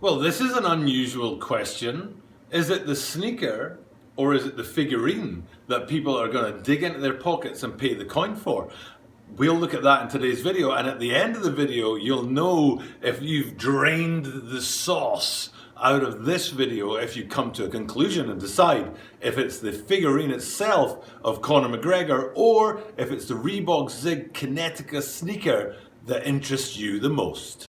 Well, this is an unusual question. Is it the sneaker or is it the figurine that people are going to dig into their pockets and pay the coin for? We'll look at that in today's video, and at the end of the video you'll know if you've drained the sauce out of this video, if you come to a conclusion and decide if it's the figurine itself of Conor McGregor or if it's the Reebok ZIG Kinetica sneaker that interests you the most.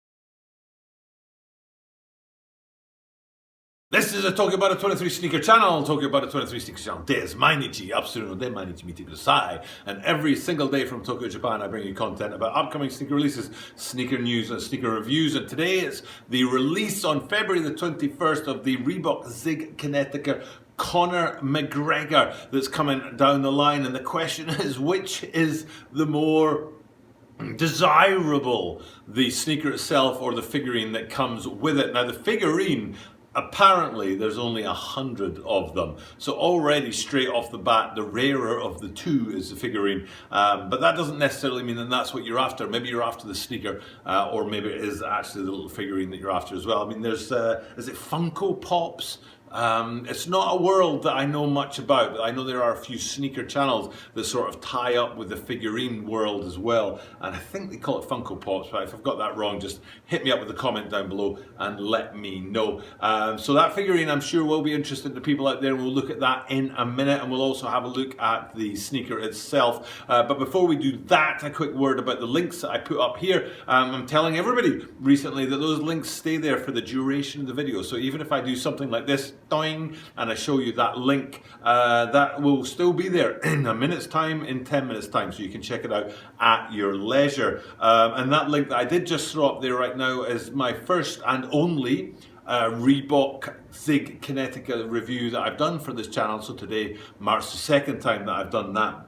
This is a Talking About a 23 Sneaker channel, Talking About a 23 Sneaker channel. Desu mainichi, absolutely no mainichi mite kudasai. And every single day from Tokyo, Japan, I bring you content about upcoming sneaker releases, sneaker news and sneaker reviews. And today it's the release on February the 21st of the Reebok ZIG Kinetica Conor McGregor that's coming down the line. And the question is, which is the more desirable, the sneaker itself or the figurine that comes with it? Now the figurine, apparently there's only 100 of them, so already straight off the bat the rarer of the two is the figurine, but that doesn't necessarily mean that that's what you're after. Maybe you're after the sneaker, or maybe it is actually the little figurine that you're after as well. I mean, there's is it Funko Pops? It's not a world that I know much about, but I know there are a few sneaker channels that sort of tie up with the figurine world as well, and I think they call it Funko Pops, but if I've got that wrong, just hit me up with a comment down below and let me know. So that figurine I'm sure will be interesting to people out there, and we'll look at that in a minute, and we'll also have a look at the sneaker itself. But before we do that, a quick word about the links that I put up here. I'm telling everybody recently that those links stay there for the duration of the video, so even if I do something like this, and I show you that link, that will still be there in a minute's time, in 10 minutes time, so you can check it out at your leisure. And that link that I did just throw up there right now is my first and only Reebok ZIG Kinetica review that I've done for this channel. So today marks the second time that I've done that.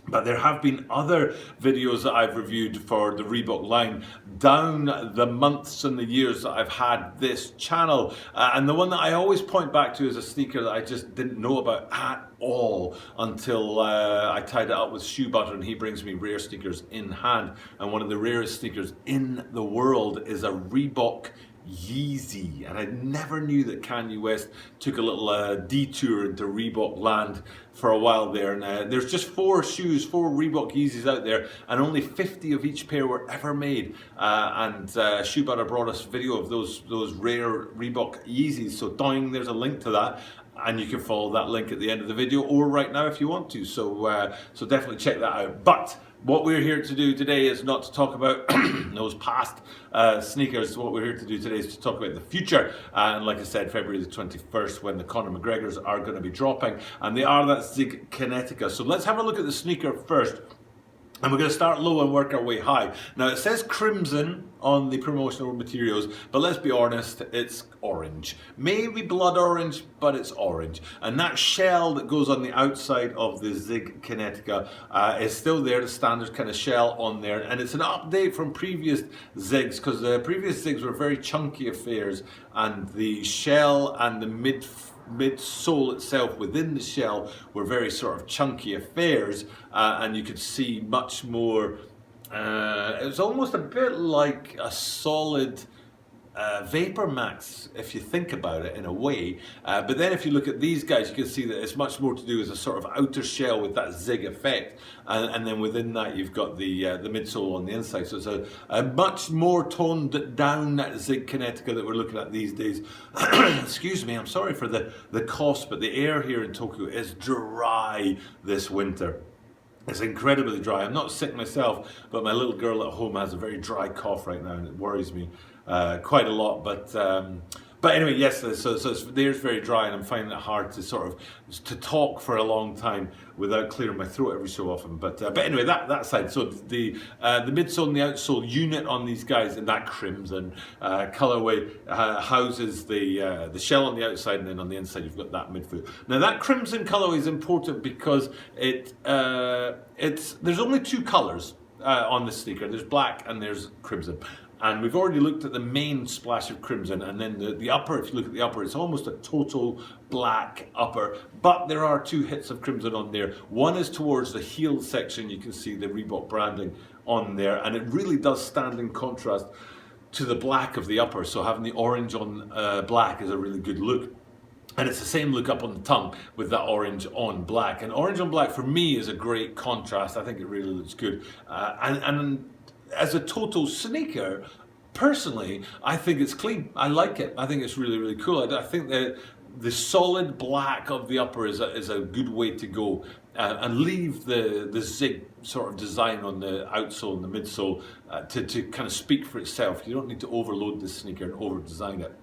But there have been other videos that I've reviewed for the Reebok line down the months and the years that I've had this channel. And the one that I always point back to is a sneaker that I just didn't know about at all until I tied it up with Shoe Butter, and he brings me rare sneakers in hand. And one of the rarest sneakers in the world is a Reebok Yeezy, and I never knew that Kanye West took a little detour into Reebok land for a while there. And there's just four Reebok Yeezys out there, and only 50 of each pair were ever made. And Shoe Butter brought us a video of those rare Reebok Yeezys. So doing, there's a link to that, and you can follow that link at the end of the video or right now if you want to. So so definitely check that out. But what we're here to do today is not to talk about those past sneakers. What we're here to do today is to talk about the future. And like I said, February the 21st, when the Conor McGregors are going to be dropping. And they are that ZIG Kinetica. So let's have a look at the sneaker first. And we're going to start low and work our way high. Now it says crimson on the promotional materials, but let's be honest, it's orange. Maybe blood orange, but it's orange. And that shell that goes on the outside of the ZIG Kinetica is still there, the standard kind of shell on there. And it's an update from previous ZIGs, because the previous ZIGs were very chunky affairs, and the shell and the midsole itself within the shell were very sort of chunky affairs, and you could see much more. It was almost a bit like a solid Vapor Max, if you think about it in a way. But then if you look at these guys, you can see that it's much more to do with a sort of outer shell with that ZIG effect, and then within that you've got the midsole on the inside. So it's a much more toned down ZIG Kinetica that we're looking at these days. Excuse me, I'm sorry for the cough, but the air here in Tokyo is dry this winter. It's incredibly dry. I'm not sick myself, but my little girl at home has a very dry cough right now, and it worries me quite a lot. But anyway, yes, so the air's very dry, and I'm finding it hard to sort of to talk for a long time without clearing my throat every so often. But anyway, that aside, so the midsole and the outsole unit on these guys in that crimson colorway houses the shell on the outside, and then on the inside you've got that midfoot. Now that crimson colorway is important because there's only two colors on the sneaker. There's black and there's crimson. And we've already looked at the main splash of crimson, and then the upper, if you look at the upper, it's almost a total black upper, but there are two hits of crimson on there. One is towards the heel section, you can see the Reebok branding on there, and it really does stand in contrast to the black of the upper. So having the orange on black is a really good look. And it's the same look up on the tongue with that orange on black. And orange on black for me is a great contrast. I think it really looks good. And as a total sneaker, personally, I think it's clean. I like it. I think it's really, really cool. I think that the solid black of the upper is a good way to go. And leave the ZIG sort of design on the outsole and the midsole to kind of speak for itself. You don't need to overload this sneaker and over design it.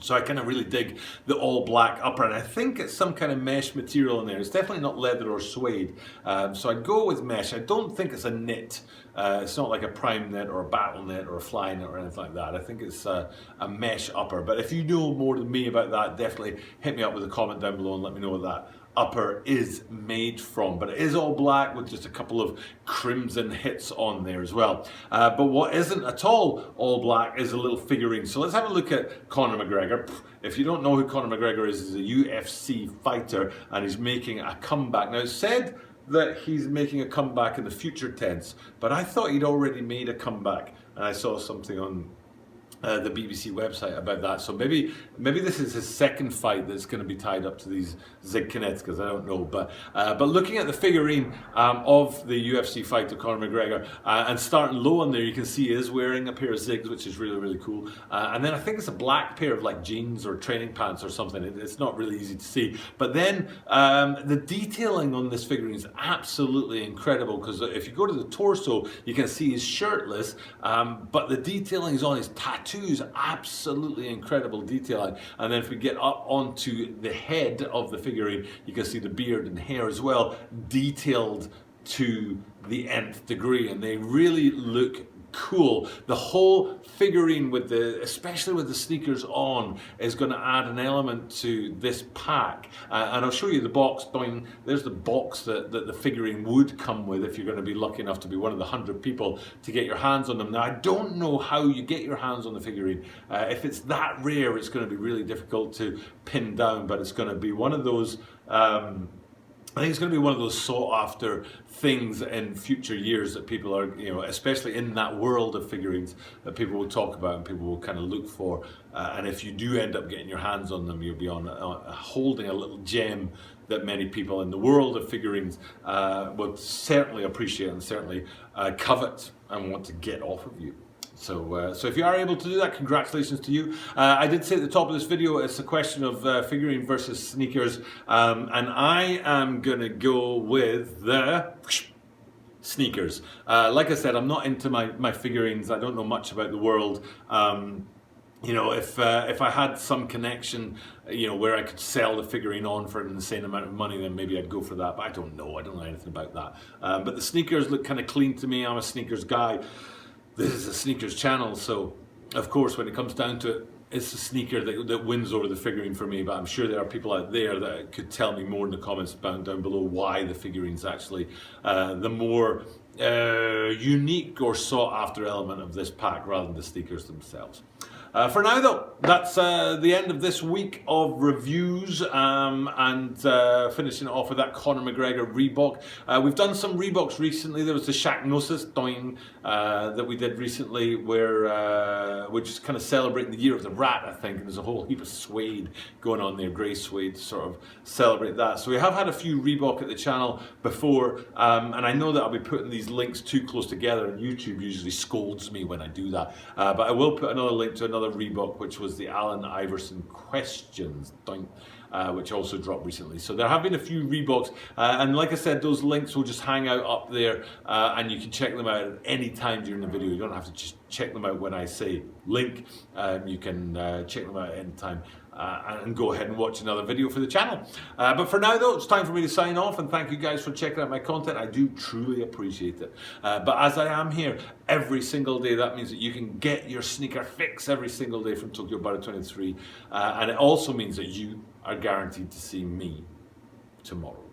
So I kind of really dig the all black upper, and I think it's some kind of mesh material in there. It's definitely not leather or suede, so I'd go with mesh. I don't think it's a knit. It's not like a prime knit or a battle knit or a fly knit or anything like that. I think it's a mesh upper, but if you know more than me about that, definitely hit me up with a comment down below and let me know what that upper is made from. But it is all black with just a couple of crimson hits on there as well. But what isn't at all black is a little figurine. So let's have a look at Conor McGregor. If you don't know who Conor McGregor is, he's a UFC fighter and he's making a comeback. Now it's said that he's making a comeback in the future tense, but I thought he'd already made a comeback, and I saw something on the BBC website about that. So maybe this is his second fight that's going to be tied up to these ZIG Kineticas. I don't know, but looking at the figurine of the UFC fighter Conor McGregor, and starting low on there, you can see he is wearing a pair of ZIGs, which is really, really cool. And then I think it's a black pair of like jeans or training pants or something. It's not really easy to see. But then the detailing on this figurine is absolutely incredible, because if you go to the torso, you can see he's shirtless, but the detailing is on his tattoos, absolutely incredible detailing. And then if we get up onto the head of the figurine, you can see the beard and hair as well, detailed to the nth degree, and they really look cool. The whole figurine, especially with the sneakers on, is going to add an element to this pack. And I'll show you the box. There's the box that the figurine would come with if you're going to be lucky enough to be one of the 100 people to get your hands on them. Now, I don't know how you get your hands on the figurine. If it's that rare, it's going to be really difficult to pin down, but it's going to be one of those I think it's going to be one of those sought after things in future years that people are, especially in that world of figurines, that people will talk about and people will kind of look for. And if you do end up getting your hands on them, you'll be holding a little gem that many people in the world of figurines would certainly appreciate and certainly covet and want to get off of you. So if you are able to do that, congratulations to you. I did say at the top of this video, it's a question of figurine versus sneakers, and I am gonna go with the sneakers. Like I said, I'm not into my figurines. I don't know much about the world. If I had some connection, where I could sell the figurine on for an insane amount of money, then maybe I'd go for that. But I don't know anything about that. But the sneakers look kind of clean to me. I'm a sneakers guy. This is a sneakers channel, so of course when it comes down to it, it's the sneaker that wins over the figurine for me. But I'm sure there are people out there that could tell me more in the comments down below why the figurine's actually the more unique or sought after element of this pack rather than the sneakers themselves. For now though, that's the end of this week of reviews, and finishing it off with that Conor McGregor Reebok. We've done some Reeboks recently. There was the Shacknosis that we did recently, which is kind of celebrating the year of the rat, I think, and there's a whole heap of suede going on there, grey suede, to sort of celebrate that. So we have had a few Reebok at the channel before, and I know that I'll be putting these links too close together, and YouTube usually scolds me when I do that. But I will put another link to another Reebok, which was the Allen Iverson Questions, which also dropped recently. So there have been a few Reeboks, and like I said, those links will just hang out up there, and you can check them out at any time during the video. You don't have to just check them out when I say link. You can check them out at any time. And go ahead and watch another video for the channel. But for now though, it's time for me to sign off, and thank you guys for checking out my content. I do truly appreciate it. But as I am here every single day, that means that you can get your sneaker fix every single day from Tokyo Butter 23. And it also means that you are guaranteed to see me tomorrow.